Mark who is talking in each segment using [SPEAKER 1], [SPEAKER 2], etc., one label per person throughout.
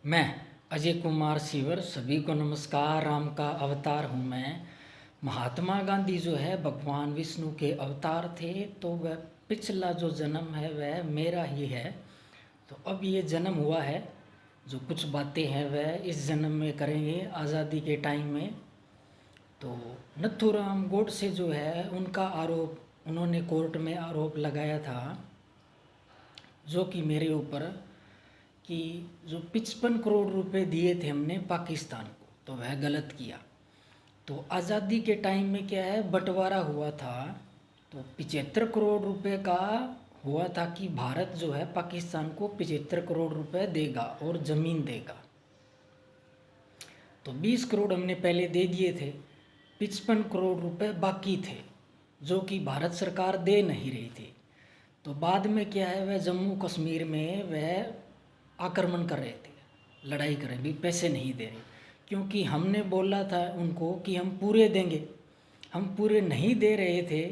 [SPEAKER 1] मैं अजय कुमार सीवर सभी को नमस्कार। राम का अवतार हूँ मैं। महात्मा गांधी जो है भगवान विष्णु के अवतार थे, तो वह पिछला जो जन्म है वह मेरा ही है। तो अब ये जन्म हुआ है, जो कुछ बातें हैं वह इस जन्म में करेंगे आज़ादी के टाइम में। तो नथुराम गोडसे जो है उनका आरोप, उन्होंने कोर्ट में आरोप लगाया था जो कि मेरे ऊपर, कि जो 55 करोड़ रुपए दिए थे हमने पाकिस्तान को, तो वह गलत किया। तो आज़ादी के टाइम में क्या है, बंटवारा हुआ था, तो 75 करोड़ रुपए का हुआ था कि भारत जो है पाकिस्तान को 75 करोड़ रुपए देगा और ज़मीन देगा। तो 20 करोड़ हमने पहले दे दिए थे, 55 करोड़ रुपए बाकी थे जो कि भारत सरकार दे नहीं रही थी। तो बाद में क्या है, वह जम्मू कश्मीर में वह आक्रमण कर रहे थे, लड़ाई कर रहे, भी पैसे नहीं दे रहे, क्योंकि हमने बोला था उनको कि हम पूरे देंगे, हम पूरे नहीं दे रहे थे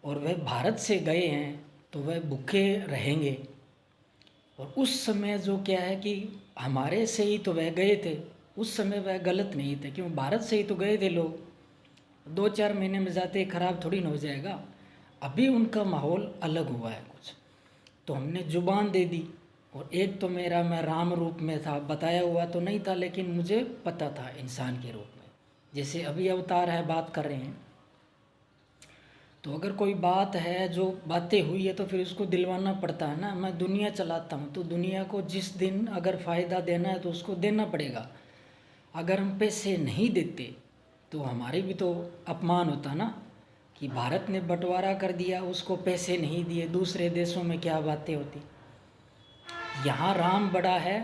[SPEAKER 1] और वह भारत से गए हैं तो वह भूखे रहेंगे। और उस समय जो क्या है कि हमारे से ही तो वह गए थे, उस समय वह गलत नहीं थे, क्यों भारत से ही तो गए थे लोग, 2-4 महीने में जाते खराब थोड़ी ना हो जाएगा। अभी उनका माहौल अलग हुआ है कुछ, तो हमने जुबान दे दी। और एक तो मैं राम रूप में था, बताया हुआ तो नहीं था लेकिन मुझे पता था इंसान के रूप में, जैसे अभी अवतार है बात कर रहे हैं। तो अगर कोई बात है, जो बातें हुई है, तो फिर उसको दिलवाना पड़ता है ना। मैं दुनिया चलाता हूँ, तो दुनिया को जिस दिन अगर फ़ायदा देना है तो उसको देना पड़ेगा। अगर हम पैसे नहीं देते तो हमारे भी तो अपमान होता ना, कि भारत ने बंटवारा कर दिया, उसको पैसे नहीं दिए, दूसरे देशों में क्या बातें होती। यहाँ राम बड़ा है,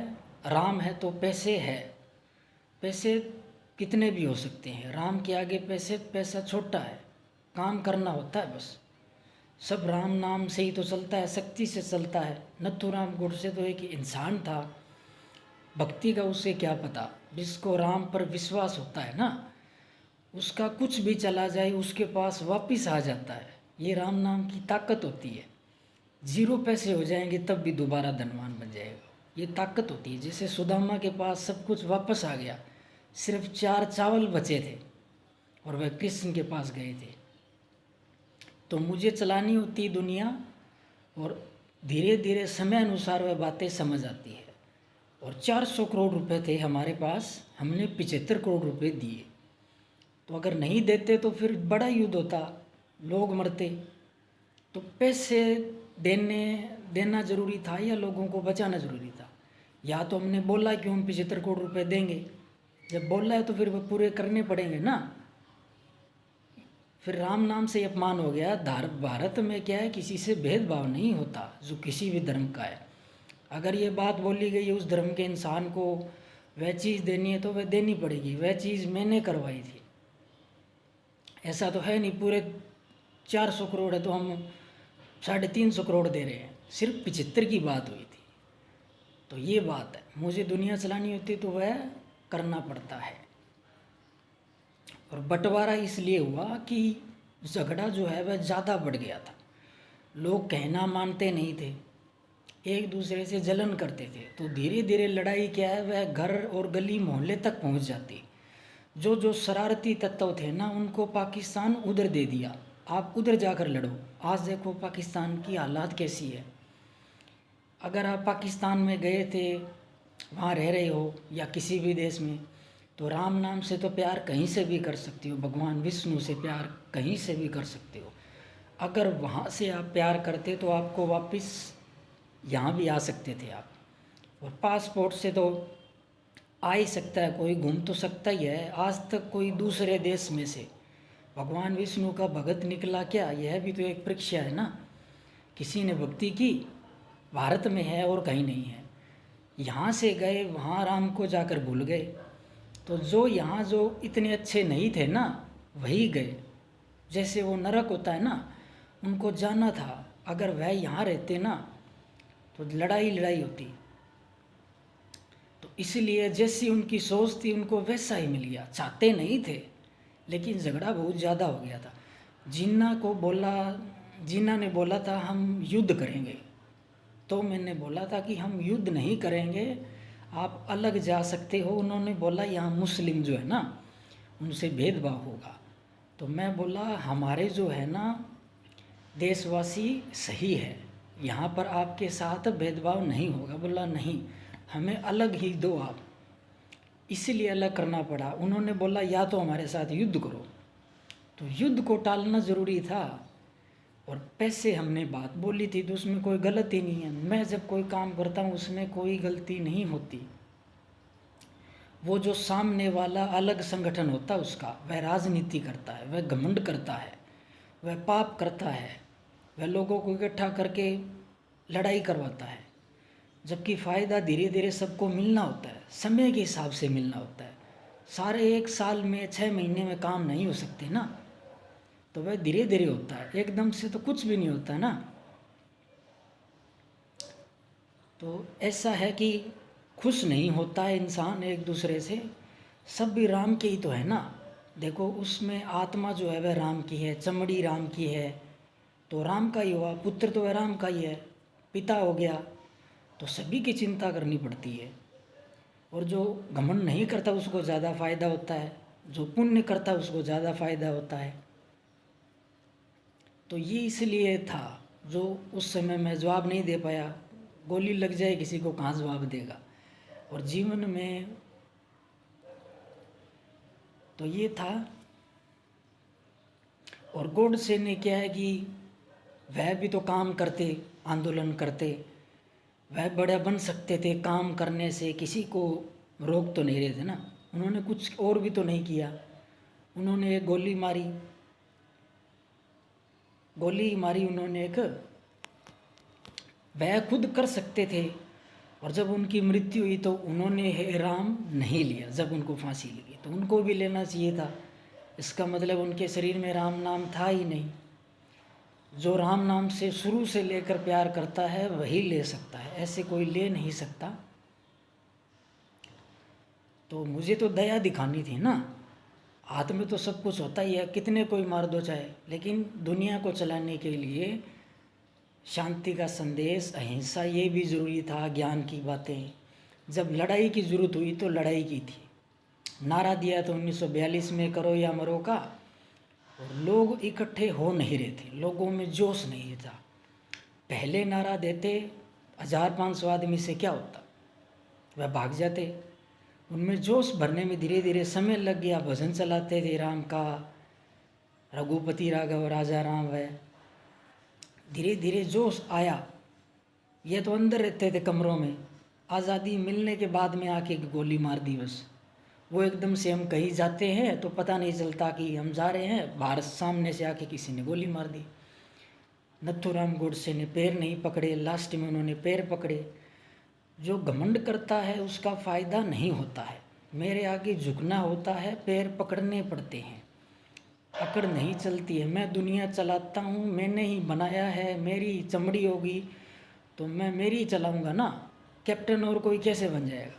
[SPEAKER 1] राम है तो पैसे है, पैसे कितने भी हो सकते हैं, राम के आगे पैसा छोटा है, काम करना होता है बस। सब राम नाम से ही तो चलता है, शक्ति से चलता है। नथुराम गोडसे तो एक इंसान था, भक्ति का उसे क्या पता, जिसको राम पर विश्वास होता है ना, उसका कुछ भी चला जाए उसके पास वापस आ जाता है। ये राम नाम की ताकत होती है। 0 पैसे हो जाएंगे तब भी दोबारा धनवान बन जाएगा, ये ताकत होती है। जैसे सुदामा के पास सब कुछ वापस आ गया, सिर्फ 4 चावल बचे थे और वह कृष्ण के पास गए थे। तो मुझे चलानी होती दुनिया, और धीरे धीरे समय अनुसार वह बातें समझ आती है। और 400 करोड़ रुपए थे हमारे पास, हमने 75 करोड़ रुपए दिए। तो अगर नहीं देते तो फिर बड़ा युद्ध होता, लोग मरते। तो पैसे देना ज़रूरी था या लोगों को बचाना ज़रूरी था? या तो हमने बोला कि हम 75 करोड़ रुपए देंगे, जब बोला है तो फिर वो पूरे करने पड़ेंगे ना। फिर राम नाम से अपमान हो गया। भारत में क्या है, किसी से भेदभाव नहीं होता, जो किसी भी धर्म का है। अगर ये बात बोली गई है उस धर्म के इंसान को वह चीज़ देनी है तो वह देनी पड़ेगी। वह चीज़ मैंने करवाई थी, ऐसा तो है नहीं पूरे 400 करोड़ है तो हम 350 करोड़ दे रहे हैं, सिर्फ 75 की बात हुई थी। तो ये बात है, मुझे दुनिया चलानी होती तो वह करना पड़ता है। और बंटवारा इसलिए हुआ कि झगड़ा जो है वह ज़्यादा बढ़ गया था, लोग कहना मानते नहीं थे, एक दूसरे से जलन करते थे। तो धीरे धीरे लड़ाई क्या है, वह घर और गली मोहल्ले तक पहुंच जाती। जो जो शरारती तत्व थे ना, उनको पाकिस्तान उधर दे दिया, आप उधर जाकर लड़ो। आज देखो पाकिस्तान की हालात कैसी है। अगर आप पाकिस्तान में गए थे, वहाँ रह रहे हो या किसी भी देश में, तो राम नाम से तो प्यार कहीं से भी कर सकते हो, भगवान विष्णु से प्यार कहीं से भी कर सकते हो। अगर वहाँ से आप प्यार करते तो आपको वापस यहाँ भी आ सकते थे आप। और पासपोर्ट से तो आ ही सकता है, कोई घूम तो सकता ही है। आज तक कोई दूसरे देश में से भगवान विष्णु का भगत निकला क्या? यह भी तो एक परीक्षा है ना। किसी ने भक्ति की, भारत में है और कहीं नहीं है। यहाँ से गए, वहाँ राम को जाकर भूल गए। तो जो यहाँ जो इतने अच्छे नहीं थे ना, वही गए। जैसे वो नरक होता है ना, उनको जाना था। अगर वह यहाँ रहते ना तो लड़ाई लड़ाई होती। तो इसलिए जैसी उनकी सोच थी उनको वैसा ही मिल गया। चाहते नहीं थे लेकिन झगड़ा बहुत ज़्यादा हो गया था। जिन्ना ने बोला था हम युद्ध करेंगे, तो मैंने बोला था कि हम युद्ध नहीं करेंगे, आप अलग जा सकते हो। उन्होंने बोला यहाँ मुस्लिम जो है ना उनसे भेदभाव होगा। तो मैं बोला हमारे जो है ना देशवासी सही है, यहाँ पर आपके साथ भेदभाव नहीं होगा। बोला नहीं, हमें अलग ही दो आप। इसीलिए अलग करना पड़ा। उन्होंने बोला या तो हमारे साथ युद्ध करो, तो युद्ध को टालना ज़रूरी था। और पैसे हमने बात बोली थी तो उसमें कोई गलती नहीं है। मैं जब कोई काम करता हूँ उसमें कोई गलती नहीं होती। वो जो सामने वाला अलग संगठन होता है उसका, वह राजनीति करता है, वह घमंड करता है, वह पाप करता है, वह लोगों को इकट्ठा करके लड़ाई करवाता है। जबकि फ़ायदा धीरे धीरे सबको मिलना होता है, समय के हिसाब से मिलना होता है। सारे एक साल में 6 महीने में काम नहीं हो सकते ना, तो वह धीरे धीरे होता है, एकदम से तो कुछ भी नहीं होता ना। तो ऐसा है कि खुश नहीं होता है इंसान एक दूसरे से। सब भी राम के ही तो है ना। देखो उसमें आत्मा जो है वह राम की है, चमड़ी राम की है, तो राम का ही हुआ। पुत्र तो वह राम का ही है, पिता हो गया। तो सभी की चिंता करनी पड़ती है। और जो घमंड नहीं करता उसको ज़्यादा फायदा होता है, जो पुण्य करता है उसको ज़्यादा फायदा होता है। तो ये इसलिए था जो उस समय मैं जवाब नहीं दे पाया। गोली लग जाए किसी को कहाँ जवाब देगा। और जीवन में तो ये था। और गोडसे ने क्या है कि वह भी तो काम करते, आंदोलन करते, वह बड़े बन सकते थे काम करने से, किसी को रोक तो नहीं रहे थे ना। उन्होंने कुछ और भी तो नहीं किया। उन्होंने एक गोली मारी, गोली मारी उन्होंने एक, वह खुद कर सकते थे। और जब उनकी मृत्यु हुई तो उन्होंने हे राम नहीं लिया। जब उनको फांसी लगी तो उनको भी लेना चाहिए था। इसका मतलब उनके शरीर में राम नाम था ही नहीं। जो राम नाम से शुरू से लेकर प्यार करता है वही ले सकता है, ऐसे कोई ले नहीं सकता। तो मुझे तो दया दिखानी थी ना। हाथ में तो सब कुछ होता ही है, कितने कोई मार दो चाहे, लेकिन दुनिया को चलाने के लिए शांति का संदेश, अहिंसा, ये भी ज़रूरी था। ज्ञान की बातें, जब लड़ाई की ज़रूरत हुई तो लड़ाई की थी। नारा दिया तो 1942 में करो या मरो का, और लोग इकट्ठे हो नहीं रहे थे, लोगों में जोश नहीं था। पहले नारा देते 1500 आदमी से क्या होता, वह भाग जाते। उनमें जोश भरने में धीरे धीरे समय लग गया। भजन चलाते थे राम का, रघुपति राघव राजा राम, वह धीरे धीरे जोश आया। ये तो अंदर रहते थे कमरों में, आज़ादी मिलने के बाद में आके गोली मार दी बस। वो एकदम से हम कहीं जाते हैं तो पता नहीं चलता कि हम जा रहे हैं, बाहर सामने से आके किसी ने गोली मार दी। नथुराम गोडसे ने पैर नहीं पकड़े, लास्ट में उन्होंने पैर पकड़े। जो घमंड करता है उसका फ़ायदा नहीं होता है। मेरे आगे झुकना होता है, पैर पकड़ने पड़ते हैं, अकड़ नहीं चलती है। मैं दुनिया चलाता हूँ, मैंने ही बनाया है, मेरी चमड़ी होगी तो मैं मेरी ही चलाऊँगा ना। कैप्टन और कोई कैसे बन जाएगा।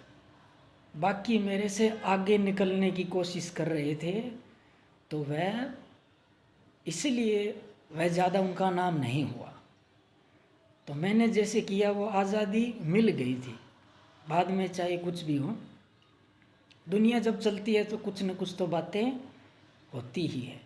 [SPEAKER 1] बाकी मेरे से आगे निकलने की कोशिश कर रहे थे तो वह, इसलिए वह ज़्यादा उनका नाम नहीं हुआ। तो मैंने जैसे किया वो आज़ादी मिल गई थी। बाद में चाहे कुछ भी हो, दुनिया जब चलती है तो कुछ न कुछ तो बातें होती ही है।